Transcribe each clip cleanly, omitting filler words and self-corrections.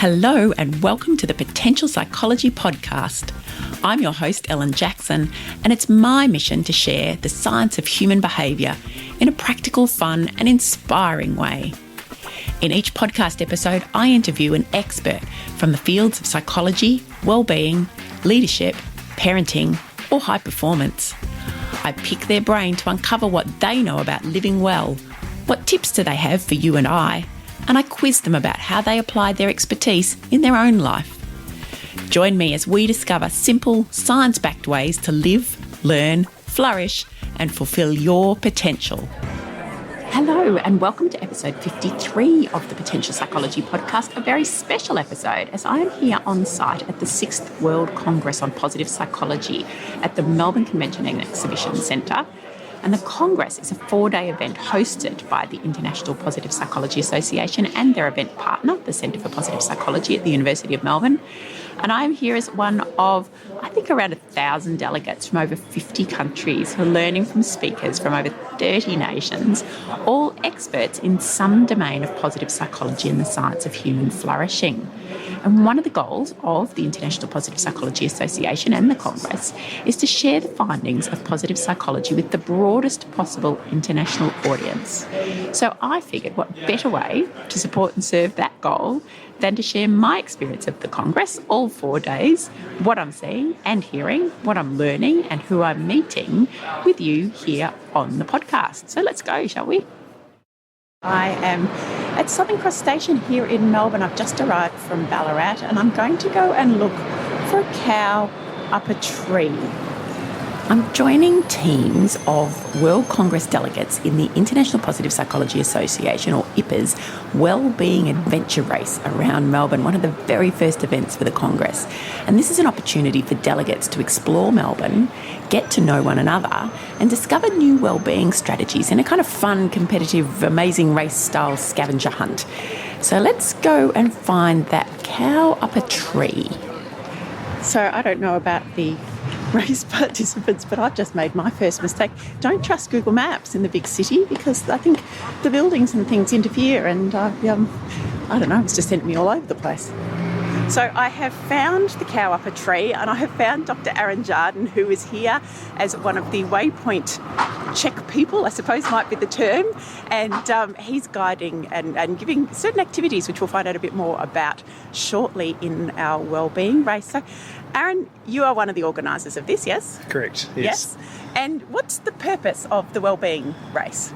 Hello and welcome to the Potential Psychology Podcast. I'm your host, Ellen Jackson, and it's my mission to share the science of human behaviour in a practical, fun and inspiring way. In each podcast episode, I interview an expert from the fields of psychology, wellbeing, leadership, parenting or high performance. I pick their brain to uncover what they know about living well, what tips do they have for you and I quiz them about how they applied their expertise in their own life. Join me as we discover simple, science-backed ways to live, learn, flourish, and fulfill your potential. Hello, and welcome to episode 53 of the Potential Psychology Podcast, a very special episode as I am here on site at the 6th World Congress on Positive Psychology at the Melbourne Convention and Exhibition Centre. And the Congress is a 4-day event hosted by the International Positive Psychology Association and their event partner, the Centre for Positive Psychology at the University of Melbourne. And I'm here as one of, I think, around 1,000 delegates from over 50 countries who are learning from speakers from over 30 nations, all experts in some domain of positive psychology and the science of human flourishing. And one of the goals of the International Positive Psychology Association and the Congress is to share the findings of positive psychology with the broadest possible international audience. So I figured what better way to support and serve that goal than to share my experience of the Congress, all 4 days, what I'm seeing and hearing, what I'm learning and who I'm meeting with you here on the podcast. So let's go, shall we? I am at Southern Cross Station here in Melbourne. I've just arrived from Ballarat and I'm going to go and look for a cow up a tree. I'm joining teams of World Congress delegates in the International Positive Psychology Association, or IPPA's, wellbeing adventure race around Melbourne, one of the very first events for the Congress. And this is an opportunity for delegates to explore Melbourne, get to know one another, and discover new wellbeing strategies in a kind of fun, competitive, amazing race-style scavenger hunt. So let's go and find that cow up a tree. So I don't know about the race participants, but I've just made my first mistake. Don't trust Google Maps in the big city because I think the buildings and things interfere and I don't know, it's just sent me all over the place. So I have found the cow up a tree and I have found Dr. Aaron Jarden, who is here as one of the waypoint check people, I suppose might be the term, and he's guiding and giving certain activities which we'll find out a bit more about shortly in our wellbeing race. So Aaron, you are one of the organisers of this, yes? Correct, yes. And what's the purpose of the wellbeing race?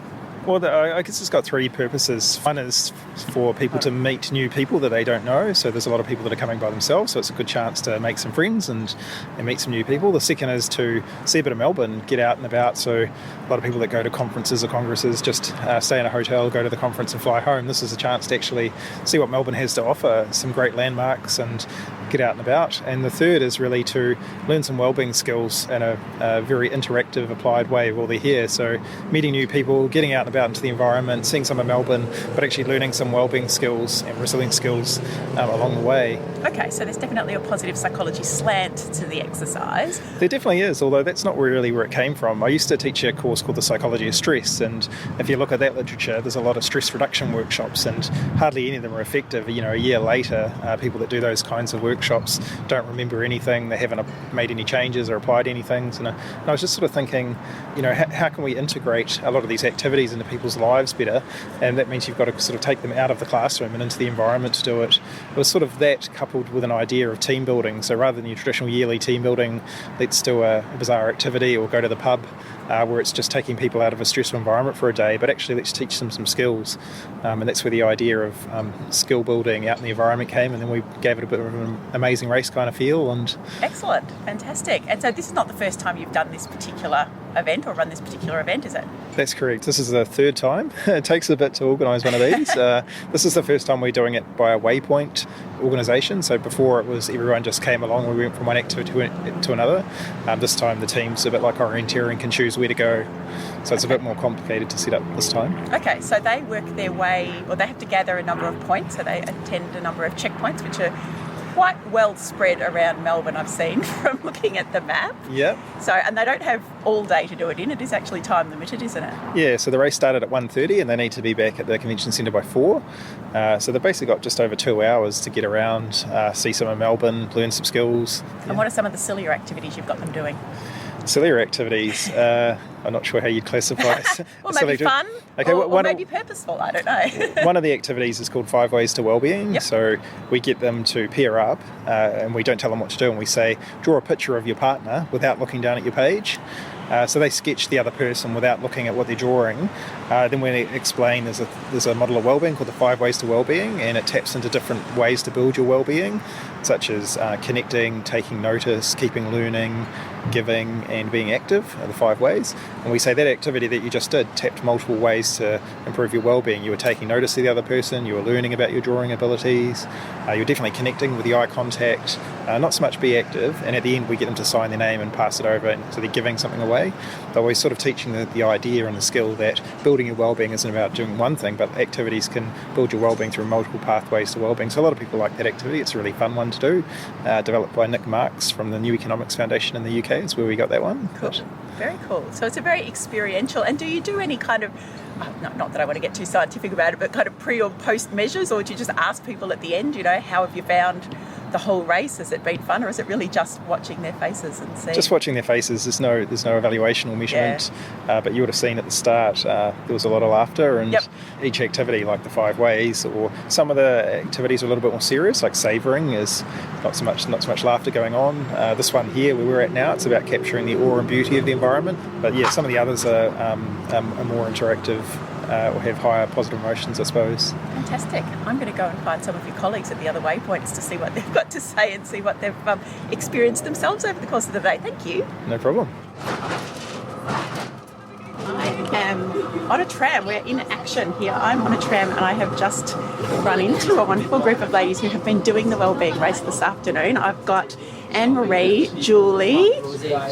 Well, I guess it's got three purposes. One is for people to meet new people that they don't know. So there's a lot of people that are coming by themselves, so it's a good chance to make some friends and meet some new people. The second is to see a bit of Melbourne, get out and about. So a lot of people that go to conferences or congresses just stay in a hotel, go to the conference and fly home. This is a chance to actually see what Melbourne has to offer, some great landmarks and get out and about. And the third is really to learn some wellbeing skills in a very interactive, applied way while they're here. So meeting new people, getting out and about into the environment, seeing some of Melbourne, but actually learning some wellbeing skills and resilience skills along the way. Okay, so there's definitely a positive psychology slant to the exercise. There definitely is, although that's not really where it came from. I used to teach a course called The Psychology of Stress, and if you look at that literature, there's a lot of stress reduction workshops, and hardly any of them are effective. You know, a year later, people that do those kinds of workshops don't remember anything, they haven't made any changes or applied any things. And I was just sort of thinking, you know, how can we integrate a lot of these activities into people's lives better? And that means you've got to sort of take them out of the classroom and into the environment to do it. It was sort of that coupled with an idea of team building. So rather than your traditional yearly team building, let's do a bizarre activity or go to the pub where it's just taking people out of a stressful environment for a day, but actually let's teach them some skills. And that's where the idea of skill building out in the environment came, and then we gave it a bit of an amazing race kind of feel. And excellent, fantastic. And so this is not the first time you've done this particular event or run this particular event, is it? That's correct. This is the third time. It takes a bit to organise one of these. This is the first time we're doing it by a waypoint organisation. So before it was everyone just came along, we went from one activity to another. This time the team's a bit like orienteering, can choose where to go. So it's a bit more complicated to set up this time. Okay, so they work their way, or they have to gather a number of points, so they attend a number of checkpoints, which are quite well spread around Melbourne, I've seen from looking at the map. Yep. So, and they don't have all day to do it in. It is actually time limited, isn't it? Yeah, so the race started at 1:30 and they need to be back at the convention centre by 4. So they've basically got just over 2 hours to get around, see some of Melbourne, learn some skills. And what are some of the sillier activities you've got them doing? Sillier activities, I'm not sure how you'd classify it. Well, maybe fun, okay, or maybe purposeful, I don't know. One of the activities is called 5 Ways to Wellbeing. Yep. So we get them to pair up and we don't tell them what to do, and we say, draw a picture of your partner without looking down at your page. So they sketch the other person without looking at what they're drawing. Then we explain there's a model of wellbeing called the 5 Ways to Wellbeing, and it taps into different ways to build your wellbeing, such as connecting, taking notice, keeping learning, giving and being active are the 5 ways. And we say that activity that you just did tapped multiple ways to improve your wellbeing. You were taking notice of the other person, you were learning about your drawing abilities, you're definitely connecting with the eye contact, not so much be active, and at the end we get them to sign their name and pass it over, and so they're giving something away. But we're sort of teaching the idea and the skill that building your wellbeing isn't about doing one thing, but activities can build your wellbeing through multiple pathways to wellbeing. So a lot of people like that activity. It's a really fun one to do, developed by Nick Marks from the New Economics Foundation in the UK. It's where we got that one. Cool. Very cool. So it's a very experiential. And do you do any kind of, not that I want to get too scientific about it, but kind of pre or post measures, or do you just ask people at the end, how have you found the whole race? Has it been fun, or is it really just watching their faces and seeing? Just watching their faces. There's no evaluation or measurement. Yeah. But you would have seen at the start there was a lot of laughter, and each activity, like the 5 ways, or some of the activities are a little bit more serious, like savouring is not so much laughter going on. This one here where we're at now, it's about capturing the awe and beauty of the environment. But yeah, some of the others are more interactive. Or have higher positive emotions, I suppose. Fantastic. I'm going to go and find some of your colleagues at the other waypoints to see what they've got to say and see what they've experienced themselves over the course of the day. Thank you. No problem. I am on a tram. We're in action here. I'm on a tram and I have just run into a wonderful group of ladies who have been doing the wellbeing race this afternoon. I've got Anne-Marie, Julie,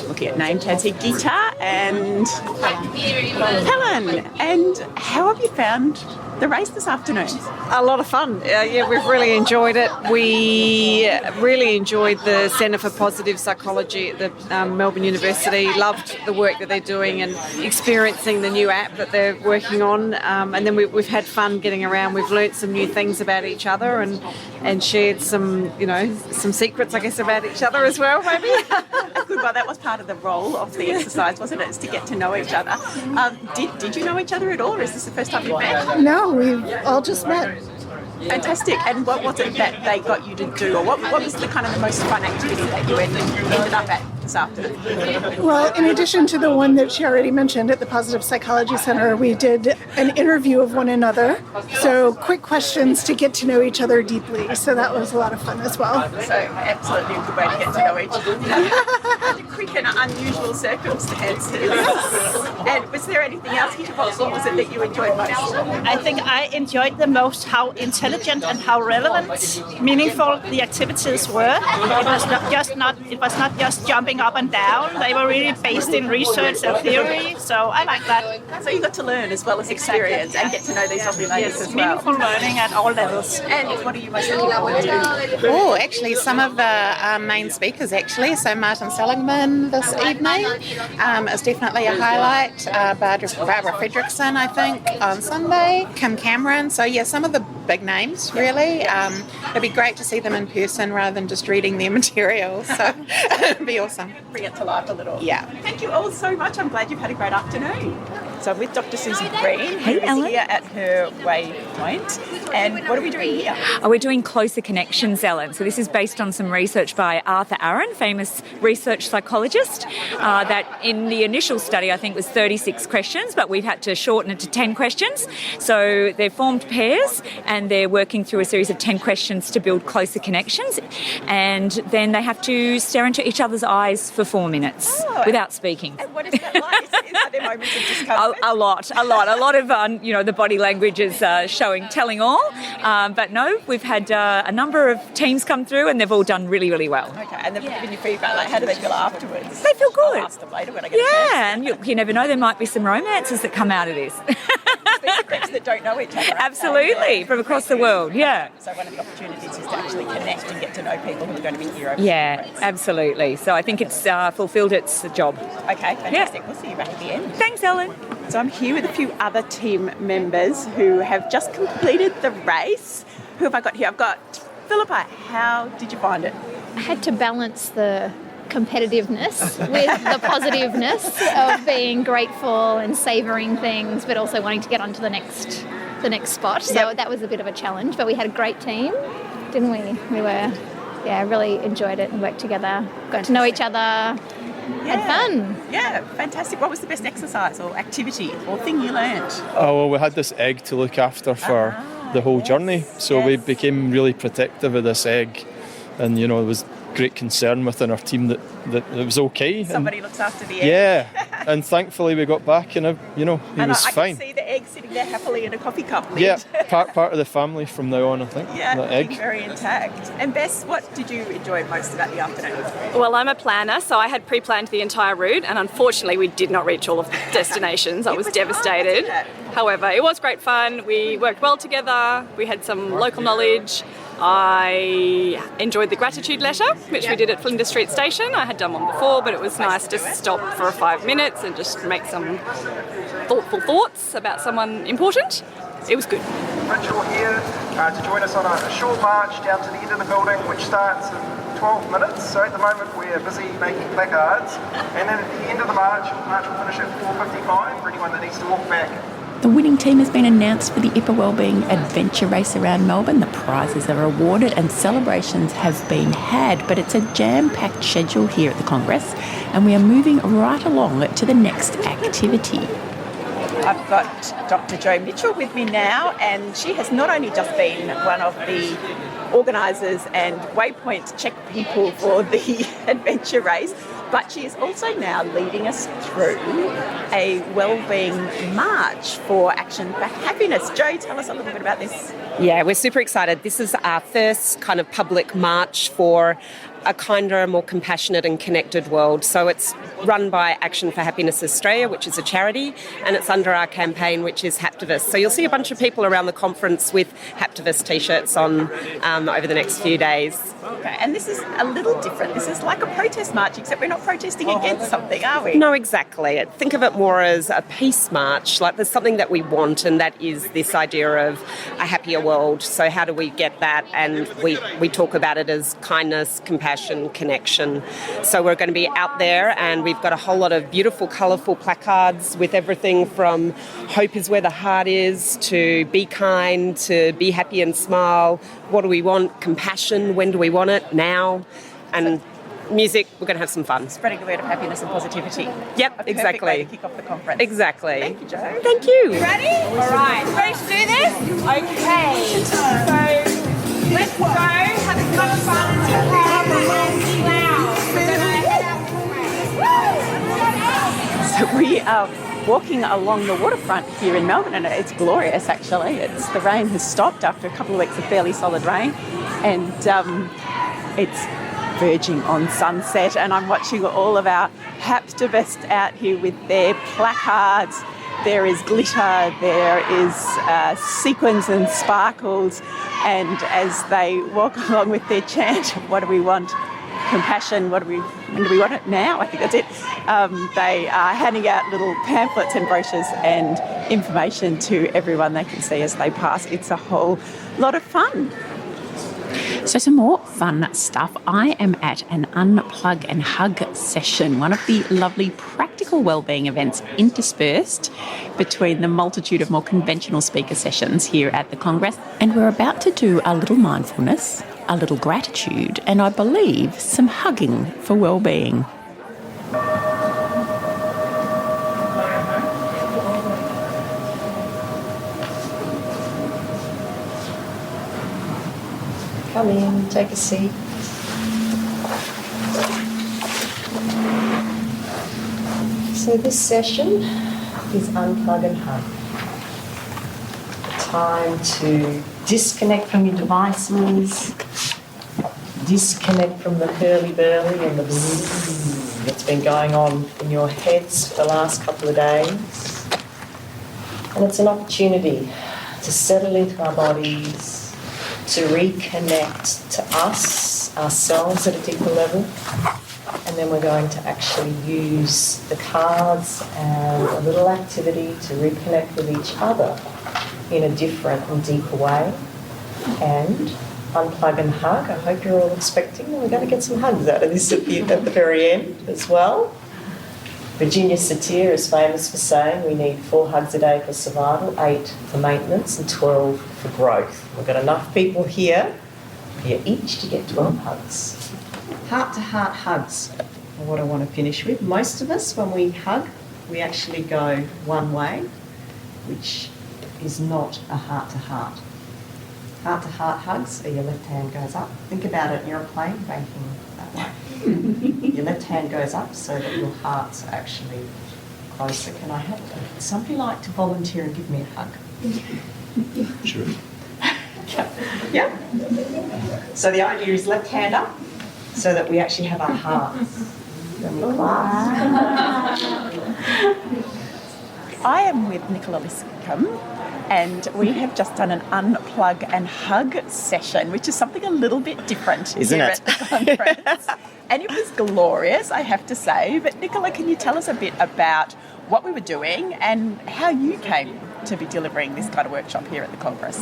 looking at name tags here, Gita and Helen. And how have you found the race this afternoon? A lot of fun. Yeah, we've really enjoyed it. We really enjoyed the Centre for Positive Psychology at the Melbourne University. Loved the work that they're doing and experiencing the new app that they're working on. And then we've had fun getting around. We've learnt some new things about each other and shared some secrets, I guess, about each other as well, maybe. Good. Well, that was part of the role of the exercise, wasn't it? It's to get to know each other. Did you know each other at all, or is this the first time you've met? No, we've all just met. Fantastic. And what was it that they got you to do, or what was the kind of the most fun activity that you ended up at this afternoon? Well, in addition to the one that she already mentioned at the Positive Psychology Centre, we did an interview of one another. So quick questions to get to know each other deeply. So that was a lot of fun as well. So absolutely a good way to get to know each other. Under quick and unusual circumstances. And was there anything else, Gita? What was it that you enjoyed most? I think I enjoyed the most how intelligent and how relevant, meaningful the activities were. It was not just jumping up and down. They were really based in research and theory. So I like that. So you got to learn as well as experience and get to know these lovely ladies as well. Meaningful learning at all levels. And what are you most looking forward to? Oh, actually, some of the main speakers, actually. So Martin Seligman this evening is definitely a highlight. Barbara Fredrickson, I think, on Sunday. Kim Cameron. So yeah, some of the big names, really. It'd be great to see them in person rather than just reading their material. So it'd be awesome. Bring it to life a little. Yeah. Thank you all so much. I'm glad you've had a great afternoon. So I'm with Dr. Suzy Green, who is here at her waypoint. And what are we doing here? We're doing closer connections, Ellen. So this is based on some research by Arthur Aaron, famous research psychologist, that in the initial study I think was 36 questions, but we've had to shorten it to 10 questions. So they've formed pairs and they're working through a series of 10 questions to build closer connections. And then they have to stare into each other's eyes for 4 minutes without speaking. And what is that like? Are there moments of discomfort? A lot of the body language is telling all, but no, we've had a number of teams come through and they've all done really, really well. Okay, and they've given you feedback, like how do they feel afterwards? They feel good. I'll ask them later when I get a chance. And you never know, there might be some romances that come out of this. These are groups that don't know each other. Absolutely, from across the world, yeah. So one of the opportunities is to actually connect and get to know people who are going to be here over Yeah, the conference. absolutely. So I think it's fulfilled its job. Okay, fantastic. We'll see you back at the end. Thanks, Ellen. So I'm here with a few other team members who have just completed the race. Who have I got here? I've got Philippa. How did you find it? I had to balance the competitiveness with the positiveness of being grateful and savouring things, but also wanting to get on to the next spot. So that was a bit of a challenge, but we had a great team, didn't we? We were, really enjoyed it and worked together, got to know each other, had fun. Yeah, fantastic. What was the best exercise or activity or thing you learned? Oh, well, we had this egg to look after for the whole journey, so we became really protective of this egg, and there was great concern within our team that it was okay. Somebody looks after the egg. Yeah, and thankfully we got back and he was I fine. can see the egg sitting there happily in a coffee cup. Yeah, part of the family from now on, I think. Yeah, that egg. very intact. And Bess, what did you enjoy most about the afternoon? Well, I'm a planner, so I had pre-planned the entire route, and unfortunately we did not reach all of the destinations. I was devastated. However, it was great fun. We worked well together. We had some local knowledge. I enjoyed the gratitude letter, which we did at Flinders Street Station. I had done one before, but it was nice to stop for 5 minutes and just make some thoughtful thoughts about someone important. It was good. Mitchell here to join us on a short march down to the end of the building, which starts in 12 minutes. So at the moment we're busy making placards, and then at the end of the march will finish at 4:55 for anyone that needs to walk back. The winning team has been announced for the IPPA Wellbeing Adventure Race around Melbourne. The prizes are awarded and celebrations have been had, but it's a jam-packed schedule here at the Congress, and we are moving right along to the next activity. I've got Dr. Jo Mitchell with me now, and she has not only just been one of the organisers and waypoint check people for the adventure race, but she is also now leading us through a wellbeing march for Action for Happiness. Jo, tell us a little bit about this. Yeah, we're super excited. This is our first kind of public march for a kinder, more compassionate and connected world. So it's run by Action for Happiness Australia, which is a charity, and it's under our campaign, which is Haptivist. So you'll see a bunch of people around the conference with Haptivist t-shirts on over the next few days. Okay, and this is a little different. This is like a protest march, except we're not protesting against something, are we? No, exactly. Think of it more as a peace march. Like there's something that we want, and that is this idea of a happier world. So how do we get that? And we talk about it as kindness, compassion, connection. So we're going to be out there, and we've got a whole lot of beautiful, colourful placards with everything from hope is where the heart is, to be kind, to be happy and smile. What do we want? Compassion. When do we want it? Now. And music. We're going to have some fun. Spreading the word of happiness and positivity. Yep, exactly. Way to kick off the conference. Exactly. Thank you, Jo. Thank you. Ready? All right. Ready to do this? Okay. So let's go. Have as much fun as you can and be loud. We're going to head out. So we are walking along the waterfront here in Melbourne, and it's glorious actually. The rain has stopped after a couple of weeks of fairly solid rain, and it's verging on sunset, and I'm watching all of our Haptivists out here with their placards. There is glitter, there is sequins and sparkles, and as they walk along with their chant, what do we want? Compassion, when do we want it now? I think that's it. They are handing out little pamphlets and brochures and information to everyone they can see as they pass. It's a whole lot of fun. So some more fun stuff. I am at an Unplug and Hug session, one of the lovely practical wellbeing events interspersed between the multitude of more conventional speaker sessions here at the Congress. And we're about to do a little mindfulness, a little gratitude, and I believe some hugging for wellbeing. Come in, take a seat. So this session is Unplug and Hug. Time to disconnect from your devices, disconnect from the hurly-burly and the bzzz that's been going on in your heads for the last couple of days, And it's an opportunity to settle into our bodies, to reconnect to us, ourselves at a deeper level. And then we're going to actually use the cards and a little activity to reconnect with each other in a different and deeper way. And unplug and hug. I hope you're all expecting that we're going to get some hugs out of this at the very end as well. Virginia Satir is famous for saying we need 4 hugs a day for survival, 8 for maintenance and 12 for growth. We've got enough people here each to get 12 hugs. Heart-to-heart hugs are what I want to finish with. Most of us, when we hug, we actually go one way, which is not a heart-to-heart. Heart-to-heart hugs are your left hand goes up. Think about it in your plane banking that way. Your left hand goes up so that your heart's actually closer. Can I have somebody like to volunteer and give me a hug? Sure. Yeah. So the idea is left hand up so that we actually have our hearts. Then we clasp. I am with Nicola Liscombe, and we have just done an unplug and hug session, which is something a little bit different Isn't here it? at the conference. And it was glorious, I have to say. But Nicola, can you tell us a bit about what we were doing and how you came to be delivering this kind of workshop here at the Congress?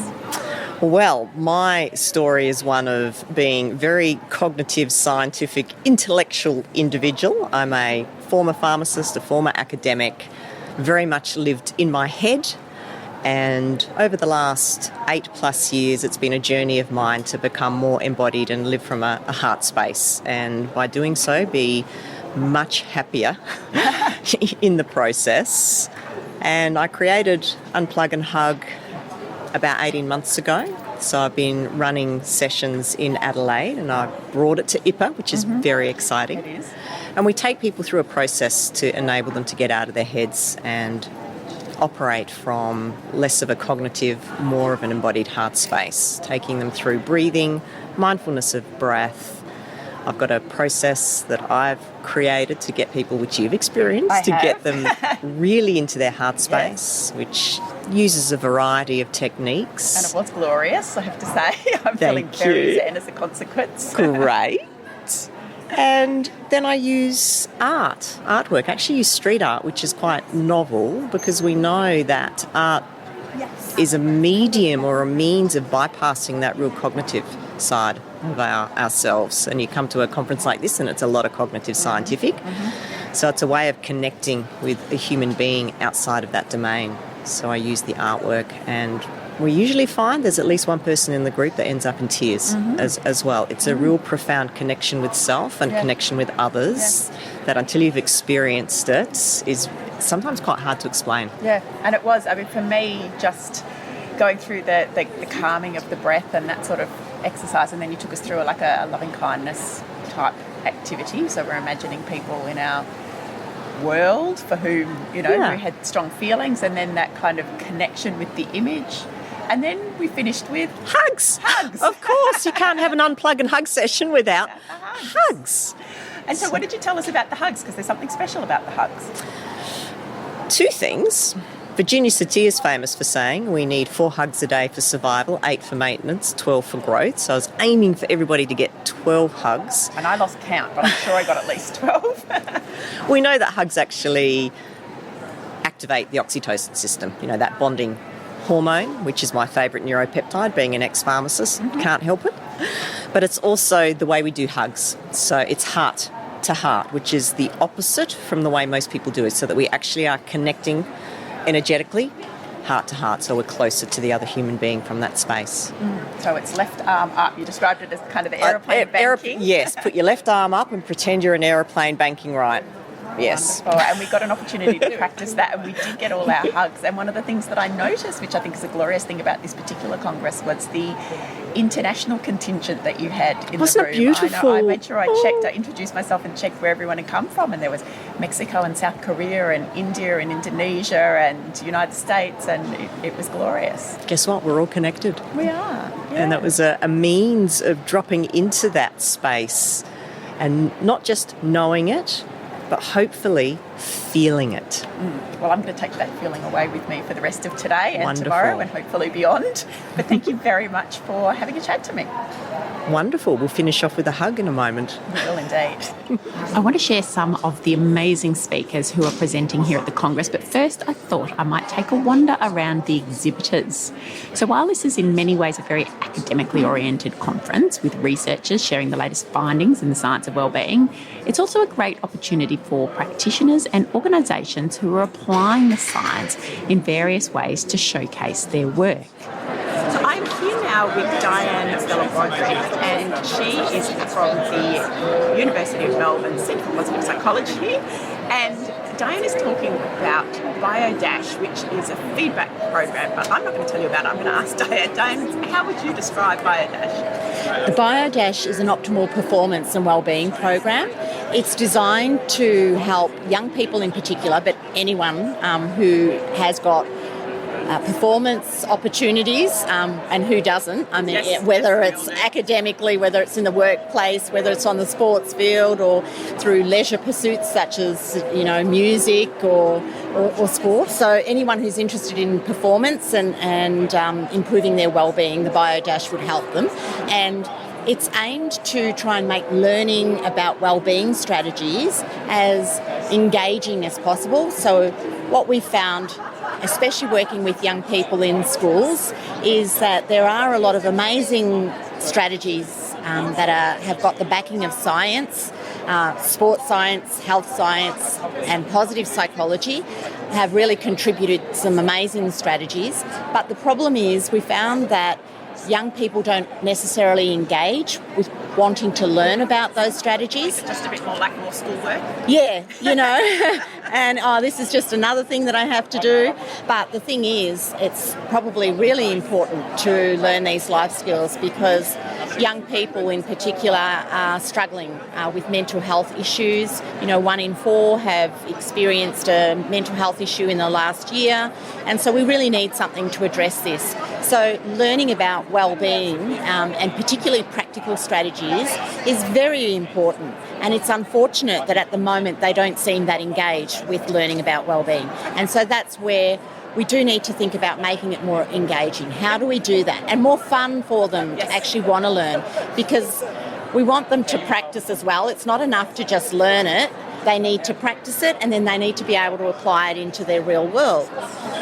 Well, my story is one of being very cognitive, scientific, intellectual individual. I'm a former pharmacist, a former academic, very much lived in my head. And over the last 8+ years, it's been a journey of mine to become more embodied and live from a heart space. And by doing so, be much happier in the process. And I created Unplug and Hug about 18 months ago. So I've been running sessions in Adelaide, and I brought it to IPPA, which is very exciting. It is. And we take people through a process to enable them to get out of their heads and operate from less of a cognitive, more of an embodied heart space, taking them through breathing, mindfulness of breath. I've got a process that I've created to get people, which you've experienced, get them really into their heart space, which uses a variety of techniques. And it was glorious, I have to say. I'm feeling very zen as a consequence. Great. And then I use artwork. I actually use street art, which is quite novel because we know that art is a medium or a means of bypassing that real cognitive side of ourselves. And you come to a conference like this and it's a lot of cognitive scientific. So it's a way of connecting with a human being outside of that domain. So I use the artwork, and we usually find there's at least one person in the group that ends up in tears as well. It's a real profound connection with self and connection with others that until you've experienced it is sometimes quite hard to explain. Yeah, and it was, I mean, for me, just going through the calming of the breath and that sort of exercise, and then you took us through like a loving kindness type activity. So we're imagining people in our world for whom, you know, who had strong feelings, and then that kind of connection with the image. And then we finished with hugs. Of course, you can't have an unplug and hug session without hugs. And so what did you tell us about the hugs? Because there's something special about the hugs. 2 things. Virginia Satir is famous for saying we need 4 hugs a day for survival, 8 for maintenance, 12 for growth. So I was aiming for everybody to get 12 hugs. And I lost count, but I'm sure I got at least 12. We know that hugs actually activate the oxytocin system, you know, that bonding hormone, which is my favourite neuropeptide, being an ex-pharmacist, can't help it. But it's also the way we do hugs. So it's heart to heart, which is the opposite from the way most people do it, so that we actually are connecting energetically, heart to heart, so we're closer to the other human being from that space. So it's left arm up. You described it as kind of aeroplane banking. Yes, put your left arm up and pretend you're an aeroplane banking right. Yes. Wonderful. And we got an opportunity to practice that, and we did get all our hugs. And one of the things that I noticed, which I think is a glorious thing about this particular Congress, was the international contingent that you had in the room. Wasn't it beautiful? I made sure I checked, I introduced myself and checked where everyone had come from, and there was Mexico and South Korea and India and Indonesia and United States, and it was glorious. Guess what? We're all connected. We are. And that was a means of dropping into that space and not just knowing it, but hopefully feeling it. Well, I'm going to take that feeling away with me for the rest of today and Wonderful. tomorrow and hopefully beyond. But thank you very much for having a chat to me. Wonderful. We'll finish off with a hug in a moment. We will indeed. I want to share some of the amazing speakers who are presenting here at the Congress, but first I thought I might take a wander around the exhibitors. So while this is in many ways a very academically oriented conference with researchers sharing the latest findings in the science of wellbeing, it's also a great opportunity for practitioners and organisations who are applying the science in various ways to showcase their work. So I'm here now with Diane Broderick, and she is from the University of Melbourne Centre for Positive Psychology. And Diane is talking about BioDash, which is a feedback program, but I'm not going to tell you about it. I'm going to ask Diane. Diane, how would you describe BioDash? The BioDash is an optimal performance and wellbeing program. It's designed to help young people in particular, but anyone who has got performance opportunities, and who doesn't? I mean, Yes. whether it's academically, whether it's in the workplace, whether it's on the sports field, or through leisure pursuits such as music or sport. So anyone who's interested in performance and improving their wellbeing, the BioDash would help them. And it's aimed to try and make learning about wellbeing strategies as engaging as possible. So what we found, especially working with young people in schools, is that there are a lot of amazing strategies that have got the backing of science, sports science, health science, and positive psychology have really contributed some amazing strategies. But the problem is we found that young people don't necessarily engage with wanting to learn about those strategies. Just a bit more like more schoolwork? Yeah, and this is just another thing that I have to do. But the thing is, it's probably really important to learn these life skills because young people in particular are struggling with mental health issues. 1 in 4 have experienced a mental health issue in the last year, and so we really need something to address this. So learning about wellbeing and particularly practical strategies is very important, and it's unfortunate that at the moment they don't seem that engaged with learning about wellbeing. And so that's where we do need to think about making it more engaging. How do we do that? And more fun for them to actually want to learn, because we want them to practice as well. It's not enough to just learn it. They need to practice it, and then they need to be able to apply it into their real world.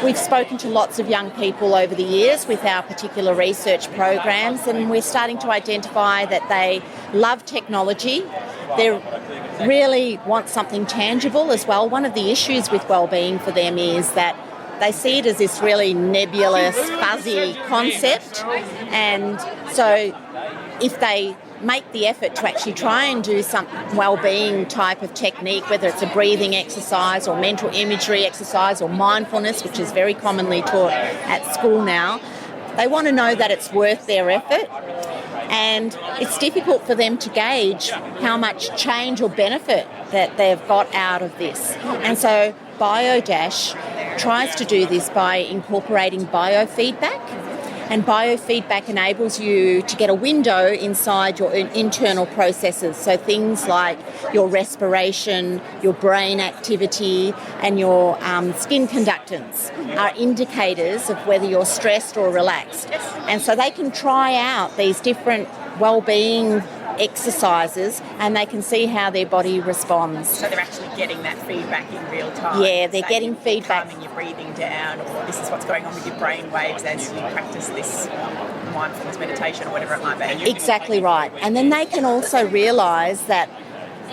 We've spoken to lots of young people over the years with our particular research programs, and we're starting to identify that they love technology. They really want something tangible as well. One of the issues with wellbeing for them is that they see it as this really nebulous, fuzzy concept, and so if they make the effort to actually try and do some wellbeing type of technique, whether it's a breathing exercise or mental imagery exercise or mindfulness, which is very commonly taught at school now, they want to know that it's worth their effort. And it's difficult for them to gauge how much change or benefit that they've got out of this. And so BioDash tries to do this by incorporating biofeedback. And biofeedback enables you to get a window inside your internal processes. So things like your respiration, your brain activity, and your skin conductance are indicators of whether you're stressed or relaxed. And so they can try out these different wellbeing exercises and they can see how their body responds. So they're actually getting that feedback in real time. Yeah, they're getting feedback. Calming your breathing down, or this is what's going on with your brain waves as you practice this mindfulness meditation or whatever it might be. Exactly right. And then they can also realise that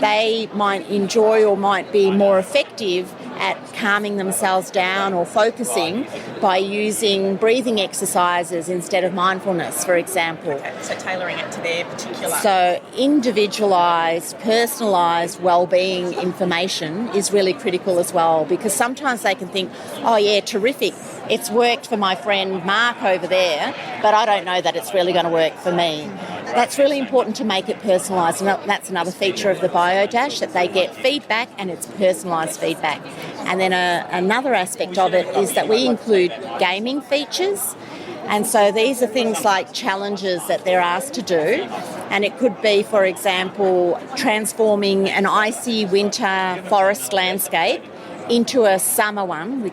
they might enjoy or might be more effective at calming themselves down or focusing by using breathing exercises instead of mindfulness, for example. Okay, so tailoring it to their particular... So individualised, personalised wellbeing information is really critical as well, because sometimes they can think, oh yeah, terrific, it's worked for my friend Mark over there, but I don't know that it's really going to work for me. That's really important to make it personalised, and that's another feature of the BioDash, that they get feedback and it's personalised feedback. And then another aspect of it is that we include gaming features, and so these are things like challenges that they're asked to do, and it could be, for example, transforming an icy winter forest landscape into a summer one with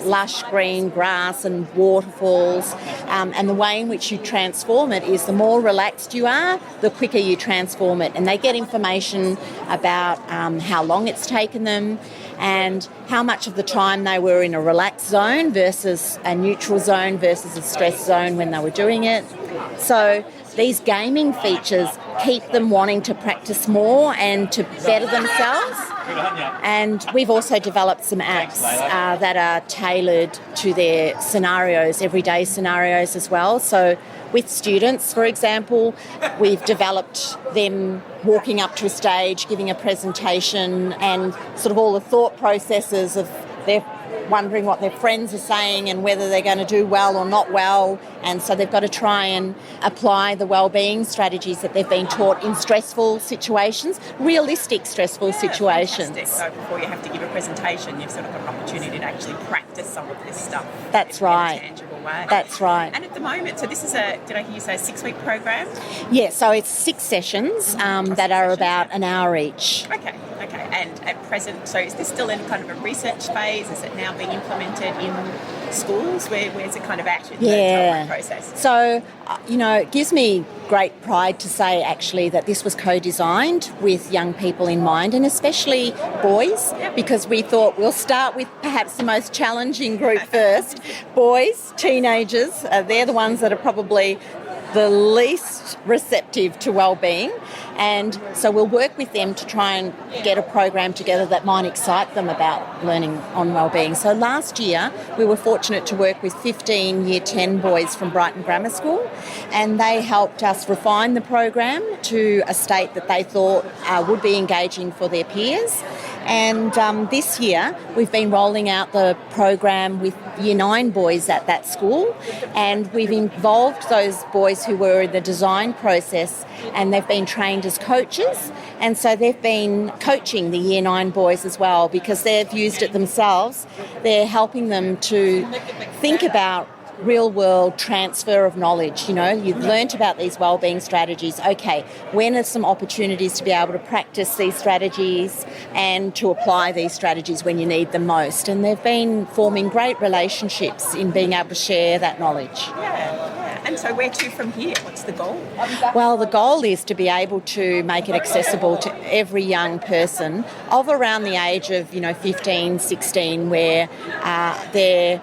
lush green grass and waterfalls, and the way in which you transform it is the more relaxed you are, the quicker you transform it. And they get information about how long it's taken them and how much of the time they were in a relaxed zone versus a neutral zone versus a stress zone when they were doing it. So these gaming features keep them wanting to practice more and to better themselves. And we've also developed some apps that are tailored to their scenarios, everyday scenarios as well. So with students, for example, we've developed them walking up to a stage, giving a presentation, and sort of all the thought processes of their wondering what their friends are saying and whether they're going to do well or not well. And so they've got to try and apply the wellbeing strategies that they've been taught in stressful situations, realistic stressful situations. Fantastic. So before you have to give a presentation, you've sort of got an opportunity to actually practice some of this stuff. That's right. In a tangible way. That's right. And at the moment, so this is did I hear you say a 6-week program? Yeah, so it's 6 sessions that are about an hour each. Okay. And at present, so is this still in kind of a research phase? Is it now being implemented in schools? Where's it kind of at in the development process? So, it gives me great pride to say actually that this was co-designed with young people in mind, and especially boys, because we thought we'll start with perhaps the most challenging group first. Boys, teenagers, they're the ones that are probably the least receptive to wellbeing, and so we'll work with them to try and get a program together that might excite them about learning on wellbeing. So last year we were fortunate to work with 15 Year 10 boys from Brighton Grammar School, and they helped us refine the program to a state that they thought would be engaging for their peers. And this year we've been rolling out the program with Year 9 boys at that school, and we've involved those boys who were in the design process, and they've been trained as coaches, and so they've been coaching the Year 9 boys as well because they've used it themselves. They're helping them to think about real-world transfer of knowledge. You've learnt about these wellbeing strategies. Okay, when are some opportunities to be able to practice these strategies and to apply these strategies when you need them most? And they've been forming great relationships in being able to share that knowledge. Yeah. And so where to from here? What's the goal? Well, the goal is to be able to make it accessible to every young person of around the age of 15, 16, where they're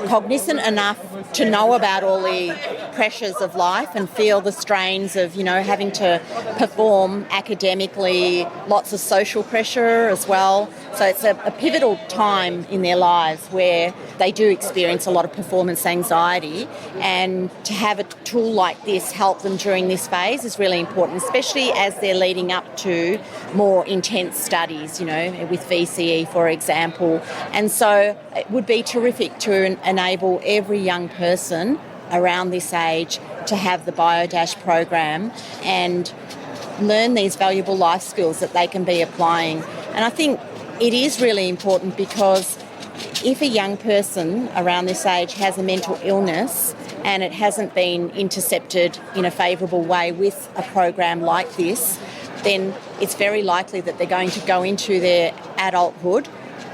cognizant enough to know about all the pressures of life and feel the strains of, having to perform academically, lots of social pressure as well. So it's a pivotal time in their lives where they do experience a lot of performance anxiety, and to have a tool like this help them during this phase is really important, especially as they're leading up to more intense studies, with VCE, for example. And so it would be terrific to enable every young person around this age to have the BioDash program and learn these valuable life skills that they can be applying. And I think it is really important because if a young person around this age has a mental illness and it hasn't been intercepted in a favourable way with a program like this, then it's very likely that they're going to go into their adulthood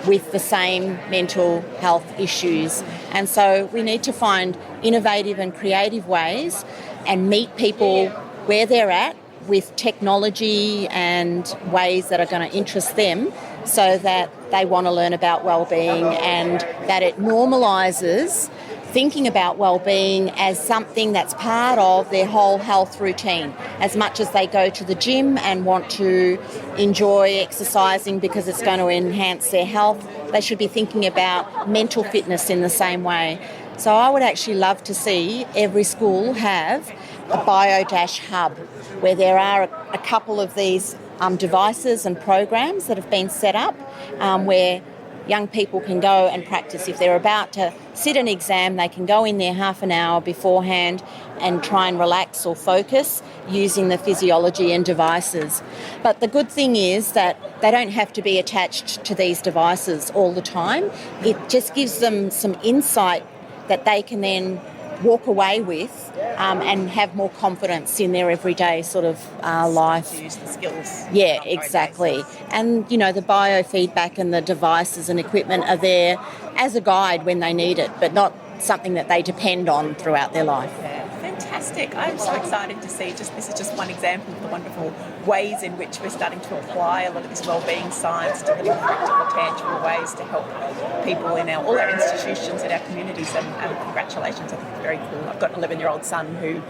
with the same mental health issues. And so we need to find innovative and creative ways and meet people where they're at with technology and ways that are going to interest them so that they want to learn about wellbeing, and that it normalises thinking about wellbeing as something that's part of their whole health routine. As much as they go to the gym and want to enjoy exercising because it's going to enhance their health, they should be thinking about mental fitness in the same way. So I would actually love to see every school have a BioDash hub where there are a couple of these devices and programs that have been set up where young people can go and practice. If they're about to sit an exam, they can go in there half an hour beforehand and try and relax or focus using the physiology and devices. But the good thing is that they don't have to be attached to these devices all the time. It just gives them some insight that they can then walk away with and have more confidence in their everyday sort of life. Use the skills. Yeah, exactly. And, you know, the biofeedback and the devices and equipment are there as a guide when they need it, but not something that they depend on throughout their life. Fantastic. I'm so excited to see, this is just one example of the wonderful ways in which we're starting to apply a lot of this wellbeing science to really practical, tangible ways to help people in all our institutions and our communities, and congratulations, I think it's very cool. I've got an 11-year-old son who,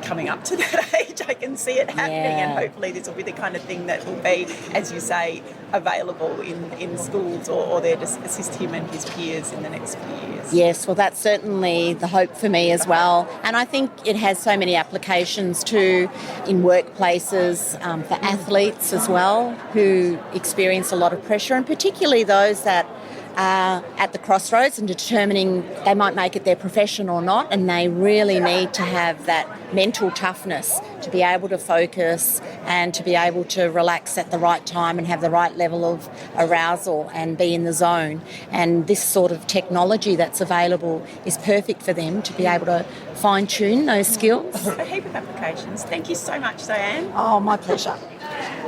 coming up to that age, I can see it happening, and hopefully this will be the kind of thing that will be, as you say, available in schools or there to assist him and his peers in the next few years. Yes, well, that's certainly the hope for me as well. And I think it has so many applications too in workplaces, for athletes as well, who experience a lot of pressure, and particularly those that are at the crossroads and determining they might make it their profession or not, and they really need to have that mental toughness to be able to focus and to be able to relax at the right time and have the right level of arousal and be in the zone. And this sort of technology that's available is perfect for them to be able to fine-tune those skills. A heap of applications. Thank you so much, Diane. Oh, my pleasure.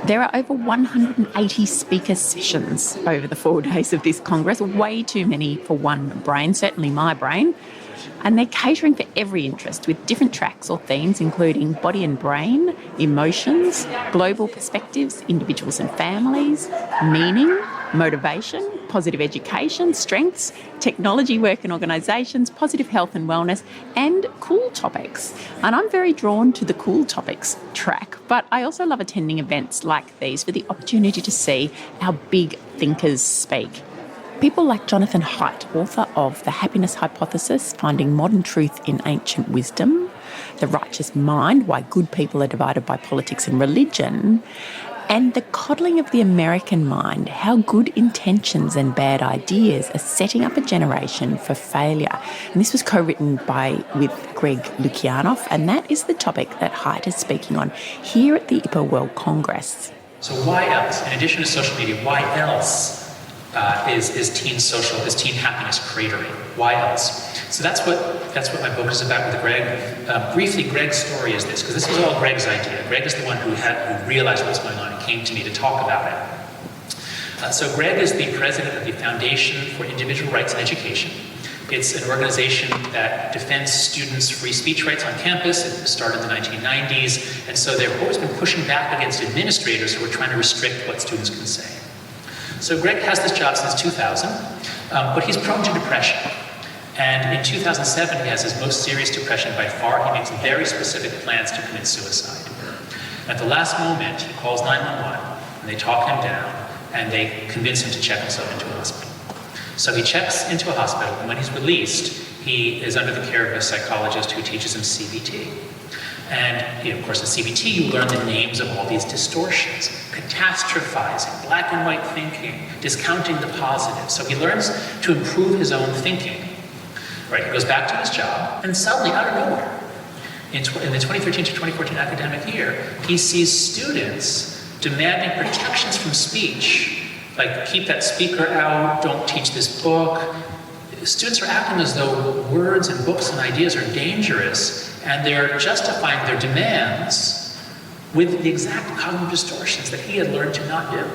There are over 180 speaker sessions over the 4 days of this Congress, way too many for one brain, certainly my brain. And they're catering for every interest with different tracks or themes, including body and brain, emotions, global perspectives, individuals and families, meaning, motivation, positive education, strengths, technology, work and organisations, positive health and wellness, and cool topics. And I'm very drawn to the cool topics track, but I also love attending events like these for the opportunity to see how big thinkers speak. People like Jonathan Haidt, author of The Happiness Hypothesis, Finding Modern Truth in Ancient Wisdom, The Righteous Mind, Why Good People Are Divided by Politics and Religion, and The Coddling of the American Mind, How Good Intentions and Bad Ideas Are Setting Up a Generation for Failure. And this was co-written with Greg Lukianoff, and that is the topic that Haidt is speaking on here at the IPPA World Congress. So why else, in addition to social media, why else is teen happiness cratering? Why else? So that's what my book is about with Greg. Briefly, Greg's story is this, because this was all Greg's idea. Greg is the one who realized what was going on and came to me to talk about it. So Greg is the president of the Foundation for Individual Rights in Education. It's an organization that defends students' free speech rights on campus. It started in the 1990s, and so they've always been pushing back against administrators who are trying to restrict what students can say. So Greg has this job since 2000, but he's prone to depression. And in 2007, he has his most serious depression by far. He makes very specific plans to commit suicide. At the last moment, he calls 911, and they talk him down, and they convince him to check himself into a hospital. So he checks into a hospital, and when he's released, he is under the care of a psychologist who teaches him CBT. And of course, in CBT, you learn the names of all these distortions: catastrophizing, black and white thinking, discounting the positive. So he learns to improve his own thinking. Right, he goes back to his job, and suddenly, out of nowhere, in the 2013 to 2014 academic year, he sees students demanding protections from speech, like keep that speaker out, don't teach this book. Students are acting as though words and books and ideas are dangerous, and they're justifying their demands with the exact cognitive distortions that he had learned to not do.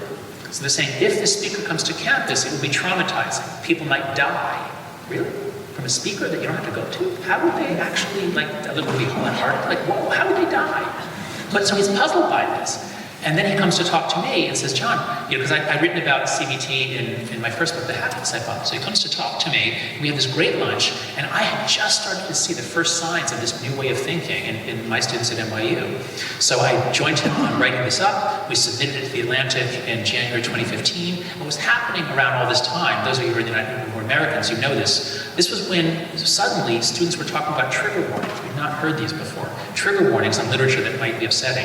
So they're saying, if the speaker comes to campus, it will be traumatizing. People might die. Really? From a speaker that you don't have to go to? How would they actually, a little movie Heart, whoa, how would they die? But so he's puzzled by this. And then he comes to talk to me and says, John, because I'd written about CBT in my first book, The Happiness Hypothesis. So he comes to talk to me, we have this great lunch, and I had just started to see the first signs of this new way of thinking in my students at NYU. So I joined him on writing this up. We submitted it to The Atlantic in January 2015. What was happening around all this time, those of you who are in the United who are Americans, you know this. This was when suddenly students were talking about trigger warnings. We've not heard these before. Trigger warnings on literature that might be upsetting.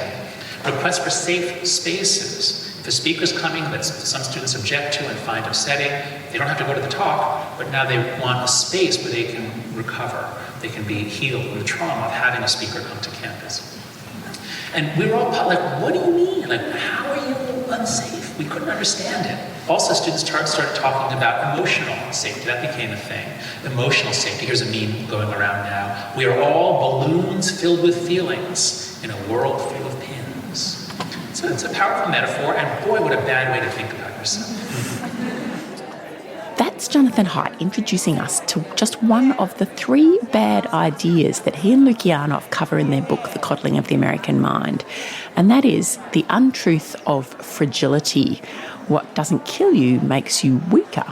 Requests for safe spaces. If a speaker's coming that some students object to and find upsetting, they don't have to go to the talk, but now they want a space where they can recover. They can be healed from the trauma of having a speaker come to campus. And we were all like, what do you mean? Like, how are you unsafe? We couldn't understand it. Also, students started talking about emotional safety. That became a thing. Emotional safety. Here's a meme going around now. We are all balloons filled with feelings in a world full of pins. So it's a powerful metaphor, and boy, what a bad way to think about yourself. That's Jonathan Haidt introducing us to just one of the 3 bad ideas that he and Lukianoff cover in their book, The Coddling of the American Mind. And that is the untruth of fragility. What doesn't kill you makes you weaker.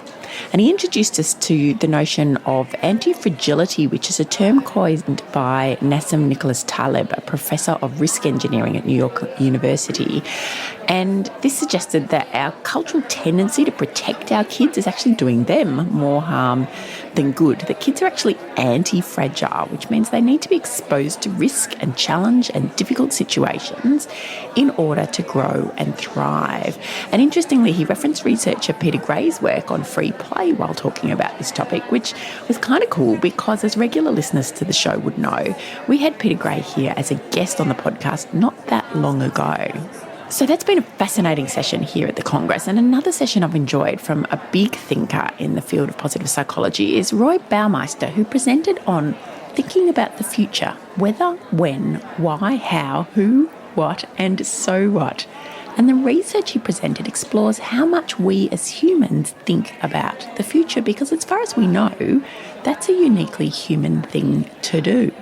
And he introduced us to the notion of anti-fragility, which is a term coined by Nassim Nicholas Taleb, a professor of risk engineering at New York University. And this suggested that our cultural tendency to protect our kids is actually doing them more harm than good. That kids are actually anti-fragile, which means they need to be exposed to risk and challenge and difficult situations in order to grow and thrive. And interestingly, he referenced researcher Peter Gray's work on free play while talking about this topic, which was kind of cool because, as regular listeners to the show would know, we had Peter Gray here as a guest on the podcast not that long ago. So that's been a fascinating session here at the Congress, and another session I've enjoyed from a big thinker in the field of positive psychology is Roy Baumeister, who presented on thinking about the future: whether, when, why, how, who, what, and so what. And the research he presented explores how much we as humans think about the future, because as far as we know, that's a uniquely human thing to do.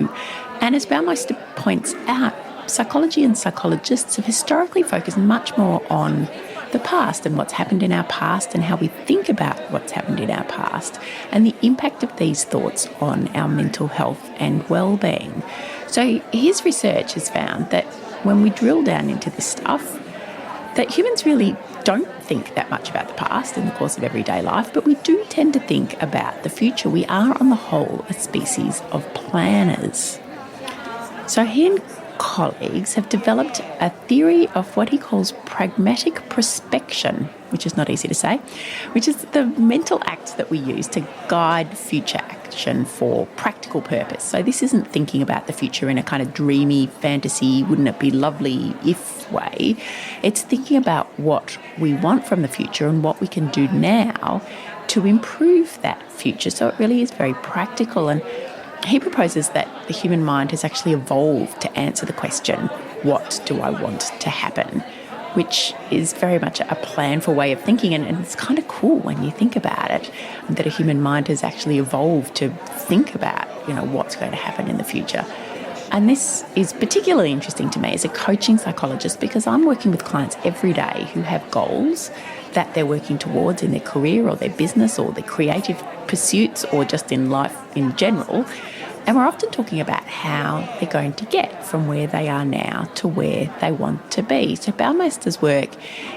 And as Baumeister points out, psychology and psychologists have historically focused much more on the past and what's happened in our past and how we think about what's happened in our past and the impact of these thoughts on our mental health and well-being. So his research has found that when we drill down into this stuff, that humans really don't think that much about the past in the course of everyday life, but we do tend to think about the future. We are, on the whole, a species of planners. So he and colleagues have developed a theory of what he calls pragmatic prospection, which is not easy to say, which is the mental act that we use to guide future action for practical purpose. So this isn't thinking about the future in a kind of dreamy fantasy, wouldn't it be lovely if way. It's thinking about what we want from the future and what we can do now to improve that future. So it really is very practical. And he proposes that the human mind has actually evolved to answer the question, what do I want to happen? Which is very much a planful way of thinking, and it's kind of cool when you think about it, that a human mind has actually evolved to think about, what's going to happen in the future. And this is particularly interesting to me as a coaching psychologist, because I'm working with clients every day who have goals that they're working towards in their career or their business or their creative pursuits or just in life in general. And we're often talking about how they're going to get from where they are now to where they want to be. So Baumeister's work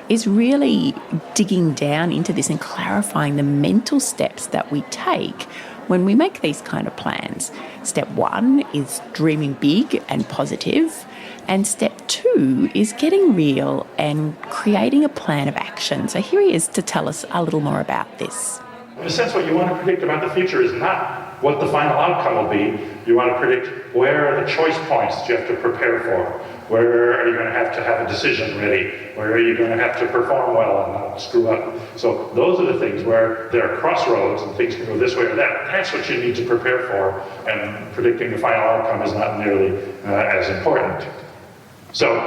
is really digging down into this and clarifying the mental steps that we take when we make these kind of plans. Step 1 is dreaming big and positive. And step 2 is getting real and creating a plan of action. So here he is to tell us a little more about this. In a sense, what you want to predict about the future is not what the final outcome will be. You want to predict where are the choice points that you have to prepare for. Where are you going to have a decision ready? Where are you going to have to perform well and not screw up? So those are the things where there are crossroads and things can go this way or that. That's what you need to prepare for, and predicting the final outcome is not nearly as important. So,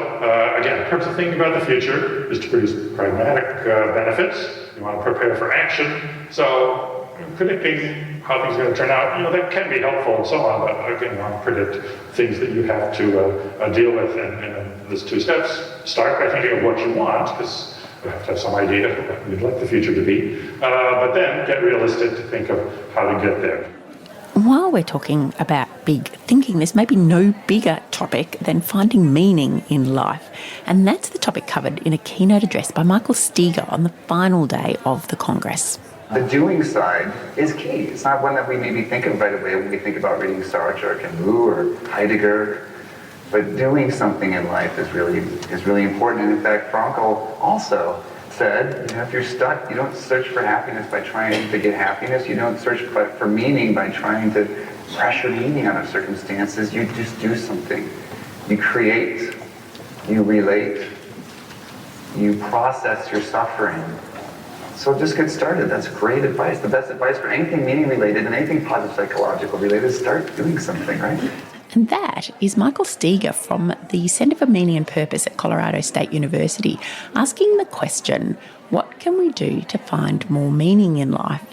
again, in terms of thinking about the future is to produce pragmatic benefits. You want to prepare for action. So, predicting how things are going to turn out, that can be helpful and so on, but again, you want to predict things that you have to deal with in these 2 steps. Start by thinking of what you want, because you have to have some idea of what you'd like the future to be, but then get realistic to think of how to get there. While we're talking about big thinking, there's maybe no bigger topic than finding meaning in life. And that's the topic covered in a keynote address by Michael Steger on the final day of the Congress. The doing side is key. It's not one that we maybe think of right away when we think about reading Sartre or Camus or Heidegger. But doing something in life is really important. And in fact, Frankl also said, if you're stuck, you don't search for happiness by trying to get happiness. You don't search for meaning by trying to pressure meaning out of circumstances. You just do something. You create you relate, you process your suffering. So just get started. That's great advice. The best advice for anything meaning related and anything positive psychological related is start doing something, right? And that is Michael Steger from the Centre for Meaning and Purpose at Colorado State University, asking the question, what can we do to find more meaning in life?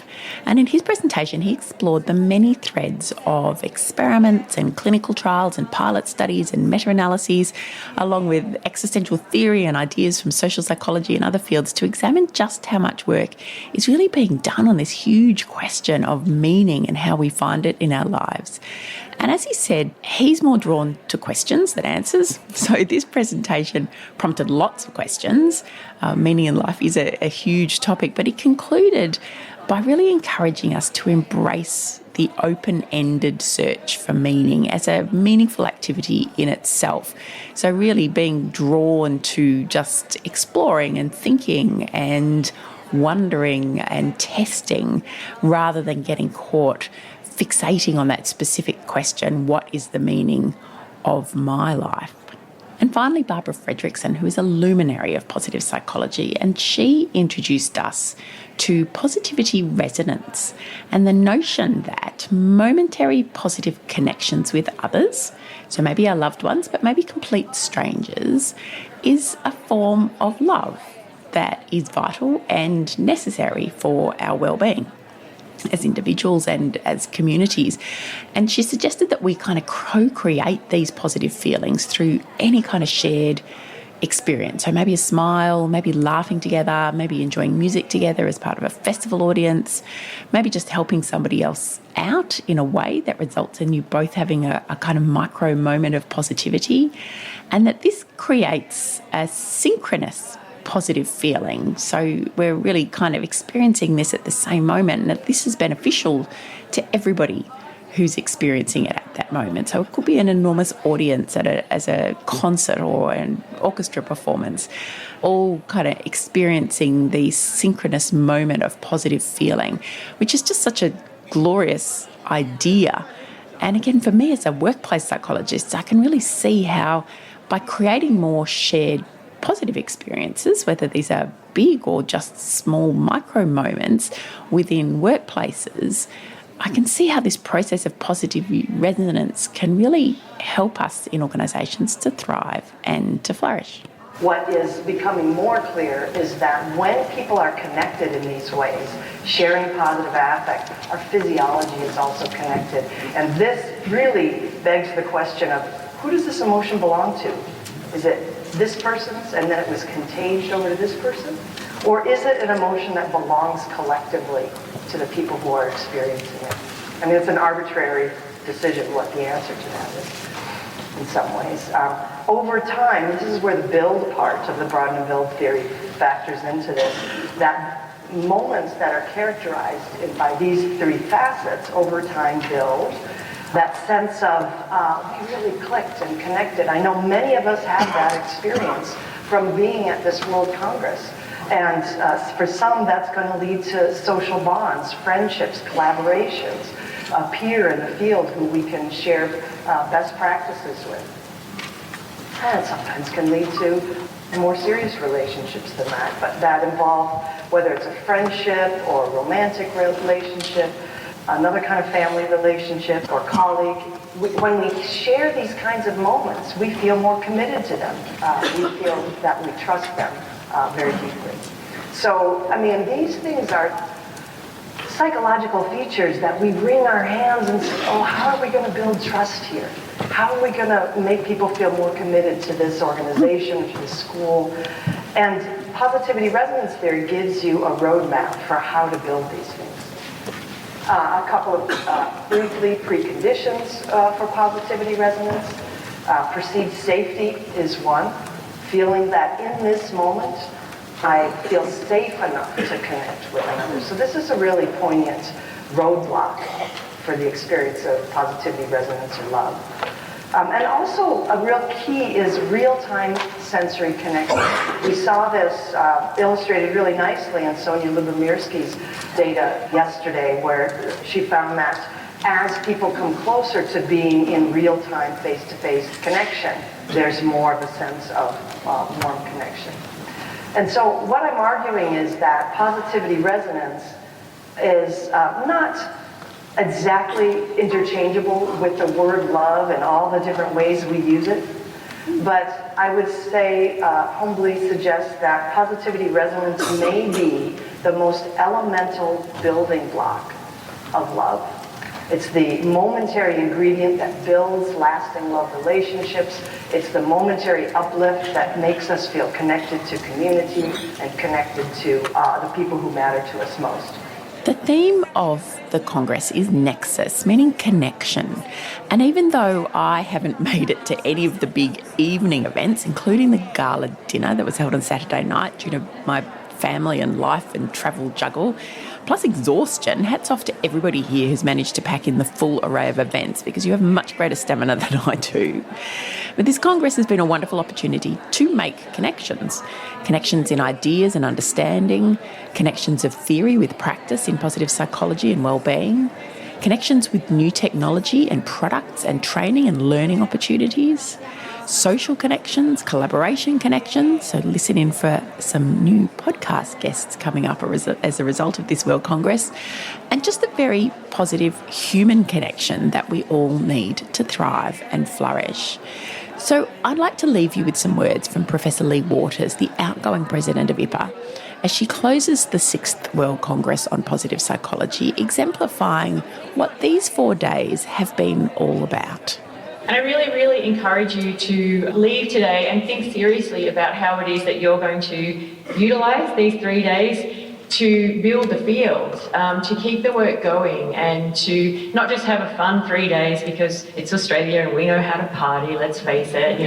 And in his presentation, he explored the many threads of experiments and clinical trials and pilot studies and meta-analyses, along with existential theory and ideas from social psychology and other fields, to examine just how much work is really being done on this huge question of meaning and how we find it in our lives. And as he said, he's more drawn to questions than answers. So this presentation prompted lots of questions. Meaning in life is a huge topic, but he concluded by really encouraging us to embrace the open-ended search for meaning as a meaningful activity in itself. So really being drawn to just exploring and thinking and wondering and testing rather than getting caught fixating on that specific question, what is the meaning of my life? And finally, Barbara Fredrickson, who is a luminary of positive psychology, and she introduced us to positivity resonance and the notion that momentary positive connections with others, so maybe our loved ones, but maybe complete strangers, is a form of love that is vital and necessary for our well-being as individuals and as communities. And she suggested that we kind of co-create these positive feelings through any kind of shared experience. So maybe a smile, maybe laughing together, maybe enjoying music together as part of a festival audience, maybe just helping somebody else out in a way that results in you both having a kind of micro moment of positivity, and that this creates a synchronous positive feeling. So we're really kind of experiencing this at the same moment, and that this is beneficial to everybody who's experiencing it at that moment. So it could be an enormous audience as a concert or an orchestra performance, all kind of experiencing the synchronous moment of positive feeling, which is just such a glorious idea. And again, for me as a workplace psychologist, I can really see how by creating more shared positive experiences, whether these are big or just small micro moments within workplaces, I can see how this process of positive resonance can really help us in organisations to thrive and to flourish. What is becoming more clear is that when people are connected in these ways, sharing positive affect, our physiology is also connected. And this really begs the question of, who does this emotion belong to? Is it this person's and then it was contagious over to this person? Or is it an emotion that belongs collectively to the people who are experiencing it? I mean, it's an arbitrary decision what the answer to that is in some ways. Over time, this is where the build part of the broaden and build theory factors into this, that moments that are characterized by these three facets over time build that sense of we really clicked and connected. I know many of us have that experience from being at this World Congress. And for some, that's going to lead to social bonds, friendships, collaborations, a peer in the field who we can share best practices with. And it sometimes can lead to more serious relationships than that, but that involve whether it's a friendship or a romantic relationship, another kind of family relationship or colleague. When we share these kinds of moments, we feel more committed to them. We feel that we trust them very deeply. So, I mean, these things are psychological features that we wring our hands and say, oh, how are we going to build trust here? How are we going to make people feel more committed to this organization, to this school? And positivity resonance theory gives you a roadmap for how to build these things. A couple of briefly preconditions for positivity resonance. Perceived safety is one. Feeling that in this moment, I feel safe enough to connect with another. So this is a really poignant roadblock for the experience of positivity resonance or love. And also a real key is real-time sensory connection. We saw this illustrated really nicely in Sonia Lubomirsky's data yesterday, where she found that as people come closer to being in real-time, face-to-face connection, there's more of a sense of warm connection. And so what I'm arguing is that positivity resonance is not exactly interchangeable with the word love and all the different ways we use it, but I would say, humbly suggest that positivity resonance may be the most elemental building block of love. It's the momentary ingredient that builds lasting love relationships. It's the momentary uplift that makes us feel connected to community and connected to the people who matter to us most. The theme of the Congress is nexus, meaning connection. And even though I haven't made it to any of the big evening events, including the gala dinner that was held on Saturday night due to my family and life and travel juggle, plus exhaustion, hats off to everybody here who's managed to pack in the full array of events, because you have much greater stamina than I do. But this Congress has been a wonderful opportunity to make connections. Connections in ideas and understanding, connections of theory with practice in positive psychology and wellbeing, connections with new technology and products and training and learning opportunities, social connections, collaboration connections. So listen in for some new podcast guests coming up as a result of this World Congress, and just a very positive human connection that we all need to thrive and flourish. So I'd like to leave you with some words from Professor Lee Waters, the outgoing president of IPPA, as she closes the 6th World Congress on Positive Psychology, exemplifying what these 4 days have been all about. And I really, really encourage you to leave today and think seriously about how it is that you're going to utilise these 3 days to build the field, to keep the work going, and to not just have a fun 3 days because it's Australia and we know how to party, let's face it,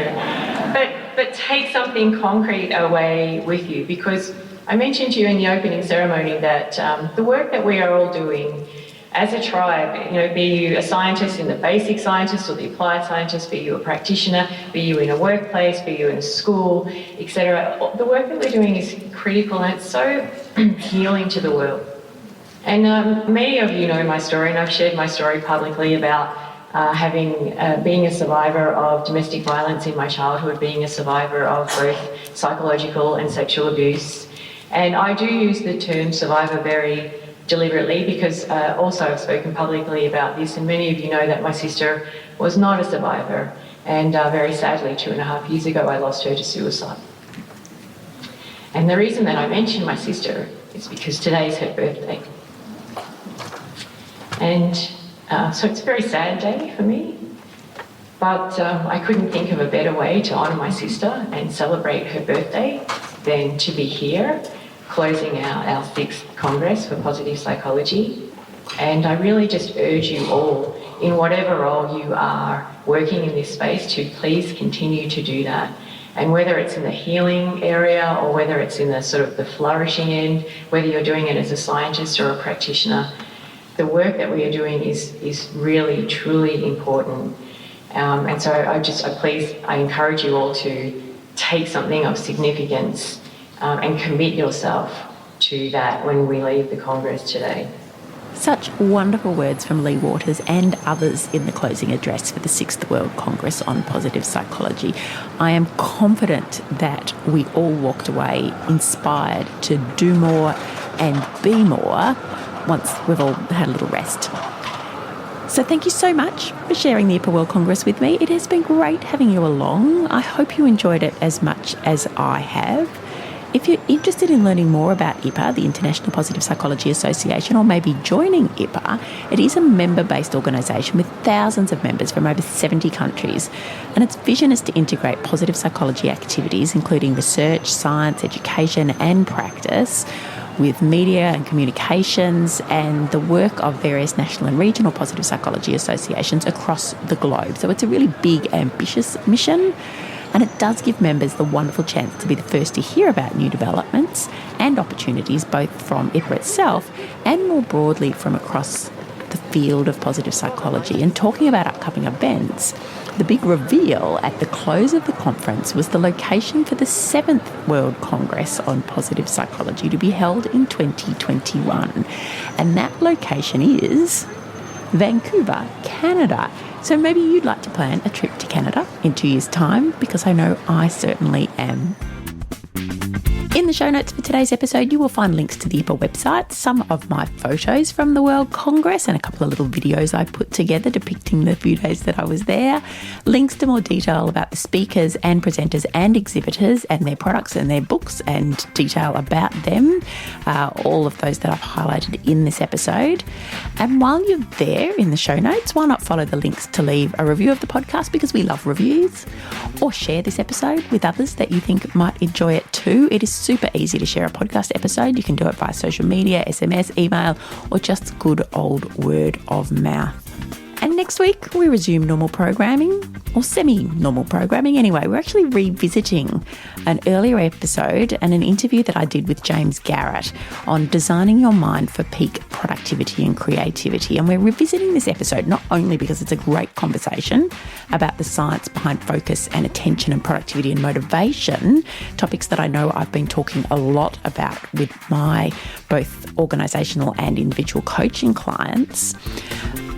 but take something concrete away with you, because I mentioned to you in the opening ceremony that the work that we are all doing as a tribe, be you a scientist in the basic scientist or the applied scientist, be you a practitioner, be you in a workplace, be you in a school, etc. The work that we're doing is critical and it's so healing to the world. And many of you know my story, and I've shared my story publicly about being a survivor of domestic violence in my childhood, being a survivor of both psychological and sexual abuse. And I do use the term survivor very deliberately because also I've spoken publicly about this, and many of you know that my sister was not a survivor, and very sadly 2.5 years ago I lost her to suicide. And the reason that I mention my sister is because today's her birthday. And so it's a very sad day for me, but I couldn't think of a better way to honour my sister and celebrate her birthday than to be here closing out our 6th Congress for Positive Psychology. And I really just urge you all, in whatever role you are working in this space, to please continue to do that. And whether it's in the healing area or whether it's in the sort of the flourishing end, whether you're doing it as a scientist or a practitioner, the work that we are doing is really, truly important. And so I encourage you all to take something of significance and commit yourself to that when we leave the Congress today. Such wonderful words from Lee Waters and others in the closing address for the 6th World Congress on Positive Psychology. I am confident that we all walked away inspired to do more and be more once we've all had a little rest. So thank you so much for sharing the IPPA World Congress with me. It has been great having you along. I hope you enjoyed it as much as I have. If you're interested in learning more about IPPA, the International Positive Psychology Association, or maybe joining IPPA, it is a member-based organisation with thousands of members from over 70 countries. And its vision is to integrate positive psychology activities, including research, science, education and practice, with media and communications and the work of various national and regional positive psychology associations across the globe. So it's a really big, ambitious mission. And it does give members the wonderful chance to be the first to hear about new developments and opportunities, both from IPPA itself and more broadly from across the field of positive psychology. And talking about upcoming events, the big reveal at the close of the conference was the location for the 7th World Congress on Positive Psychology to be held in 2021. And that location is Vancouver, Canada. So maybe you'd like to plan a trip to Canada in 2 years' time, because I know I certainly am. In the show notes for today's episode, you will find links to the IPPA website, some of my photos from the World Congress, and a couple of little videos I put together depicting the few days that I was there, links to more detail about the speakers and presenters and exhibitors and their products and their books and detail about them, all of those that I've highlighted in this episode. And while you're there in the show notes, why not follow the links to leave a review of the podcast, because we love reviews, or share this episode with others that you think might enjoy it too. It is super easy to share a podcast episode. You can do it via social media, SMS, email, or just good old word of mouth. And next week, we resume normal programming, or semi-normal programming anyway. We're actually revisiting an earlier episode and an interview that I did with James Garrett on designing your mind for peak productivity and creativity. And we're revisiting this episode not only because it's a great conversation about the science behind focus and attention and productivity and motivation, topics that I know I've been talking a lot about with my both organisational and individual coaching clients,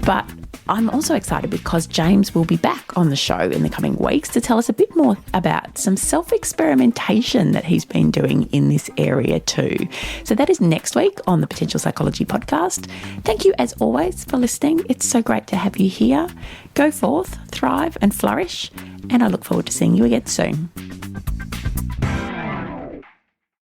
but I'm also excited because James will be back on the show in the coming weeks to tell us a bit more about some self-experimentation that he's been doing in this area too. So that is next week on the Potential Psychology podcast. Thank you as always for listening. It's so great to have you here. Go forth, thrive and flourish, and I look forward to seeing you again soon.